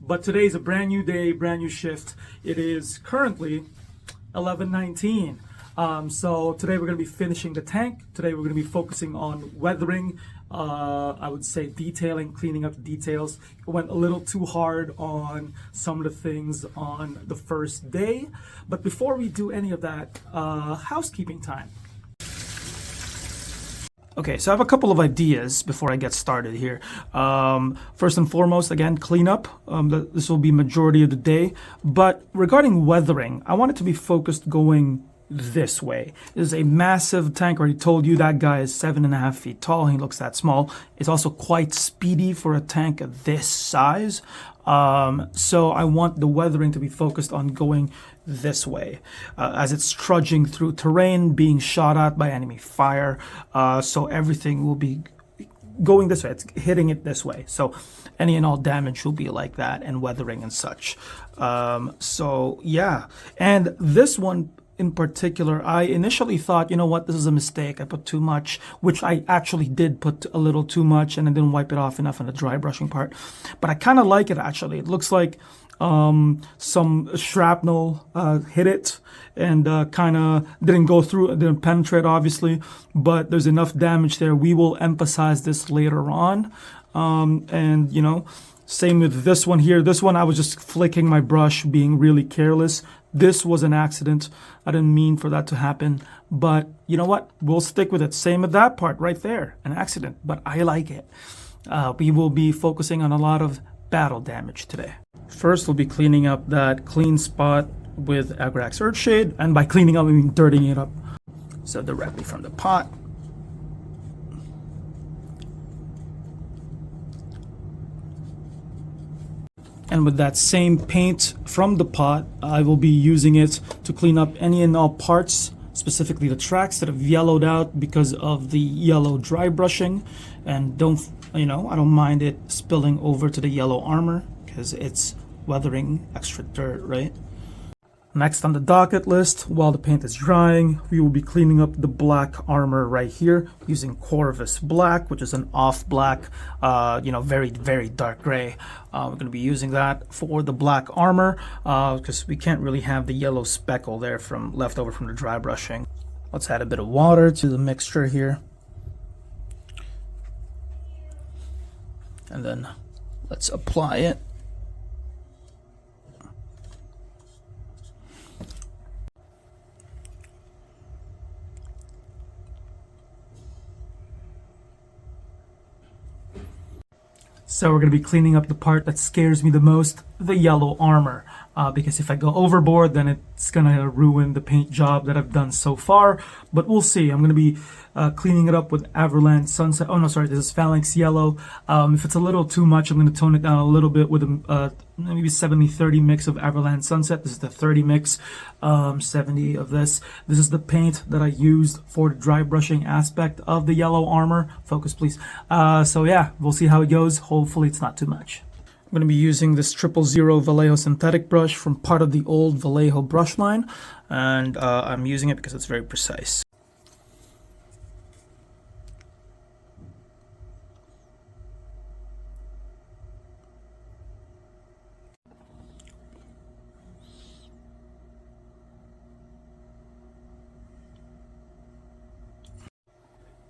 But today's a brand new day, brand new shift. It is currently 11:19. So today we're going to be finishing the tank. Today we're going to be focusing on weathering. I would say detailing, cleaning up the details. It went a little too hard on some of the things on the first day. But before we do any of that, housekeeping time. Okay, so I have a couple of ideas before I get started here. First and foremost, again, cleanup. This will be majority of the day. But regarding weathering, I want it to be focused going this way. This is a massive tank. I already told you that guy is 7.5 feet tall. He looks that small. It's also quite speedy for a tank of this size. So I want the weathering to be focused on going this way as it's trudging through terrain, being shot at by enemy fire. So everything will be going this way. It's hitting it this way. So any and all damage will be like that, and weathering and such. So yeah, and this one in particular, I initially thought, you know what, this is a mistake. I put too much, which I actually did put a little too much, and I didn't wipe it off enough on the dry brushing part. But I kind of like it, actually. It looks like some shrapnel hit it and kind of didn't go through, didn't penetrate, obviously, but there's enough damage there. We will emphasize this later on. And, you know, same with this one here. This one, I was just flicking my brush, being really careless. This was an accident. I didn't mean for that to happen. But you know what? We'll stick with it. Same with that part right there. An accident. But I like it. We will be focusing on a lot of battle damage today. First, we'll be cleaning up that clean spot with Agrax Earthshade. And by cleaning up, I mean dirtying it up. So directly from the pot. And with that same paint from the pot, I will be using it to clean up any and all parts, specifically the tracks that have yellowed out because of the yellow dry brushing. And don't, you know, I don't mind it spilling over to the yellow armor because it's weathering extra dirt, right? Next on the docket list, while the paint is drying, we will be cleaning up the black armor right here using Corvus Black, which is an off black, you know, very, very dark gray. We're going to be using that for the black armor because we can't really have the yellow speckle there from left over from the dry brushing. Let's add a bit of water to the mixture here. And then let's apply it. So we're going to be cleaning up the part that scares me the most, the yellow armor. Because if I go overboard, then it's going to ruin the paint job that I've done so far. But we'll see. I'm going to be cleaning it up with Avalanche Sunset. Oh, no, sorry. This is Phalanx Yellow. If it's a little too much, I'm going to tone it down a little bit with a maybe 70-30 mix of Avalanche Sunset. This is the 30 mix, 70 of this. This is the paint that I used for the dry brushing aspect of the yellow armor. Focus, please. So yeah, we'll see how it goes. Hopefully it's not too much. I'm going to be using this 000 Vallejo synthetic brush from part of the old Vallejo brush line, and I'm using it because it's very precise.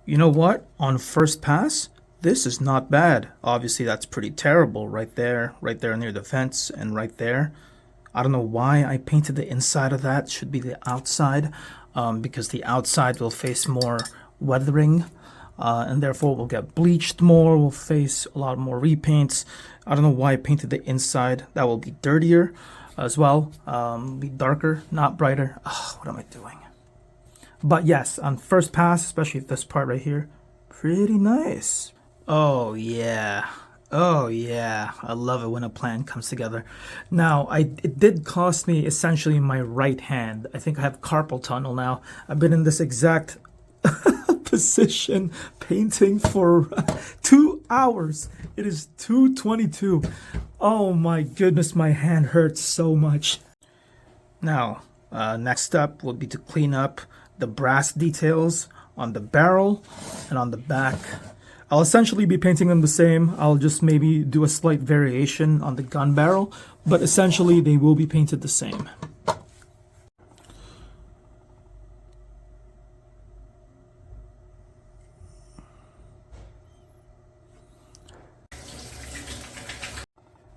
You know what? On first pass, this is not bad. Obviously, that's pretty terrible right there near the fence and right there. I don't know why I painted the inside of that. It should be the outside because the outside will face more weathering and therefore will get bleached more, will face a lot more repaints. I don't know why I painted the inside. That will be dirtier as well, be darker, not brighter. Oh, what am I doing? But yes, on first pass, especially this part right here, pretty nice. Oh yeah, oh yeah, I love it when a plan comes together. Now, it did cost me essentially my right hand. I think I have carpal tunnel now. I've been in this exact position painting for 2 hours. It is 2:22. Oh my goodness, my hand hurts so much. Now, next step would be to clean up the brass details on the barrel and on the back I'll essentially be painting them the same. I'll just maybe do a slight variation on the gun barrel, but essentially they will be painted the same.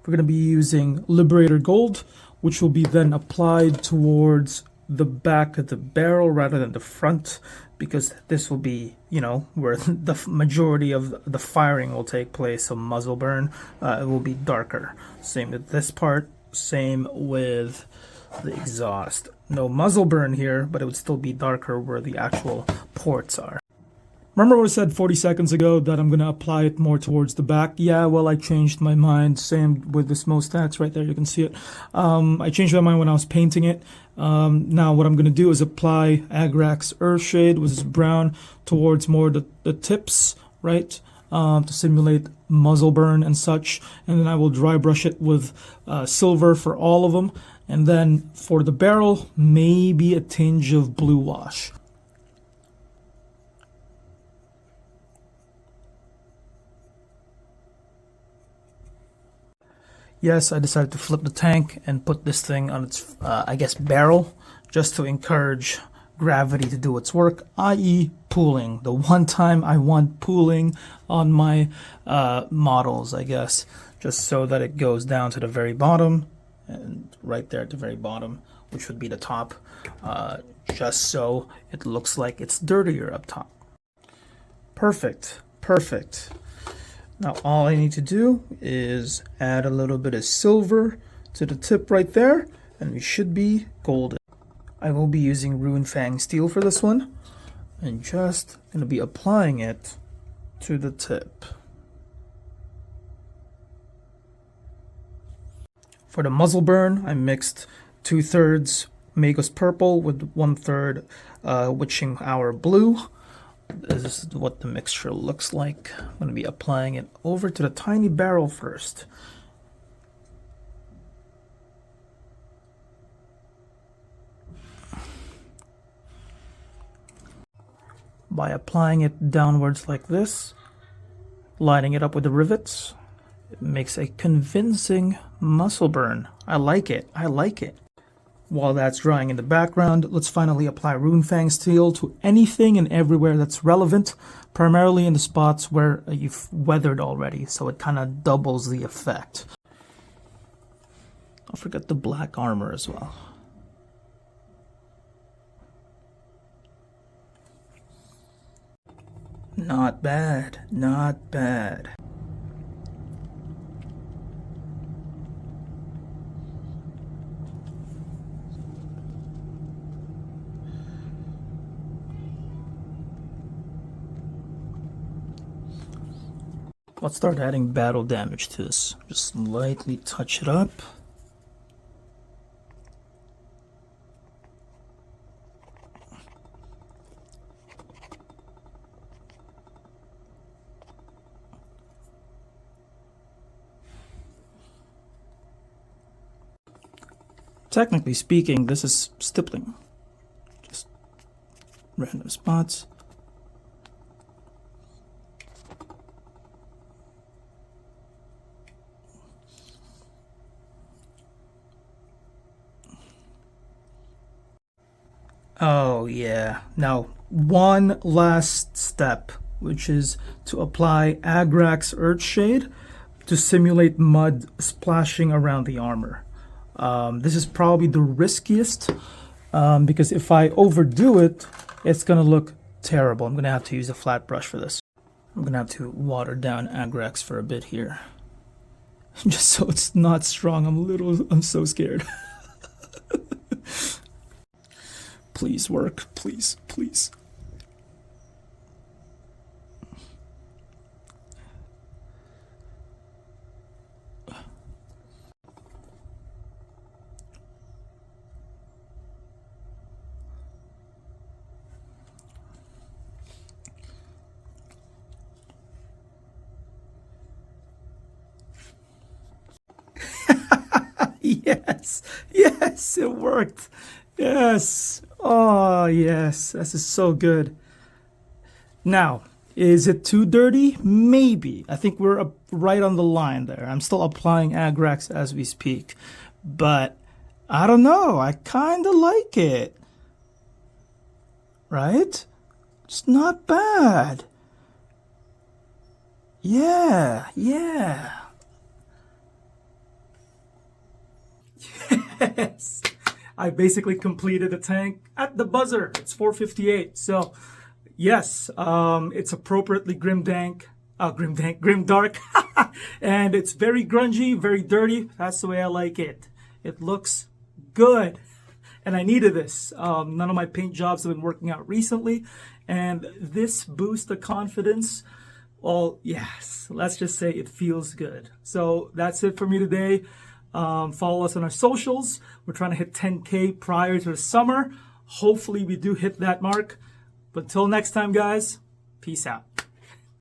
We're going to be using Liberator Gold, which will be then applied towards the back of the barrel rather than the front, because this will be, you know, where the majority of the firing will take place. So muzzle burn, it will be darker. Same with this part, same with the exhaust. No muzzle burn here, but it would still be darker where the actual ports are. Remember what I said 40 seconds ago that I'm going to apply it more towards the back? Yeah, well, I changed my mind. Same with the smokestacks right there. You can see it. I changed my mind when I was painting it. Now what I'm going to do is apply Agrax Earthshade, which is brown, towards more the tips, right? To simulate muzzle burn and such. And then I will dry brush it with silver for all of them. And then for the barrel, maybe a tinge of blue wash. Yes, I decided to flip the tank and put this thing on its, I guess, barrel, just to encourage gravity to do its work, i.e. pooling. The one time I want pooling on my models, I guess, just so that it goes down to the very bottom, and right there at the very bottom, which would be the top, just so it looks like it's dirtier up top. Perfect, perfect. Now all I need to do is add a little bit of silver to the tip right there, and we should be golden. I will be using Rune Fang steel for this one, and just going to be applying it to the tip. For the muzzle burn, I mixed 2/3 Magos purple with 1/3 Witching Hour blue. This is what the mixture looks like. I'm going to be applying it over to the tiny barrel first. By applying it downwards like this, lining it up with the rivets, it makes a convincing muzzle burn. I like it. I like it. While that's drying in the background, let's finally apply Rune Fang steel to anything and everywhere that's relevant, primarily in the spots where you've weathered already, so it kind of doubles the effect. Don't forget the black armor as well. Not bad, not bad. Let's start adding battle damage to this. Just lightly touch it up. Technically speaking, this is stippling. Just random spots. Oh yeah. Now, one last step, which is to apply Agrax Earthshade to simulate mud splashing around the armor. This is probably the riskiest, because if I overdo it, it's gonna look terrible. I'm gonna have to use a flat brush for this. I'm gonna have to water down Agrax for a bit here, just so it's not strong. I'm so scared. Please work, please, please. Yes, yes, it worked. Yes. Oh, yes. This is so good. Now, Is it too dirty? Maybe. I think we're right on the line there. I'm still applying Agrax as we speak. But I don't know. I kind of like it. Right? It's not bad. Yeah. Yes. I basically completed a tank at the buzzer. It's 4:58. So, yes, it's appropriately grimdark, and it's very grungy, very dirty. That's the way I like it. It looks good, and I needed this. None of my paint jobs have been working out recently, and this boosts the confidence. Well, yes, let's just say it feels good. So that's it for me today. Follow us on our socials. We're trying to hit 10K prior to the summer. Hopefully we do hit that mark. But until next time, guys, peace out.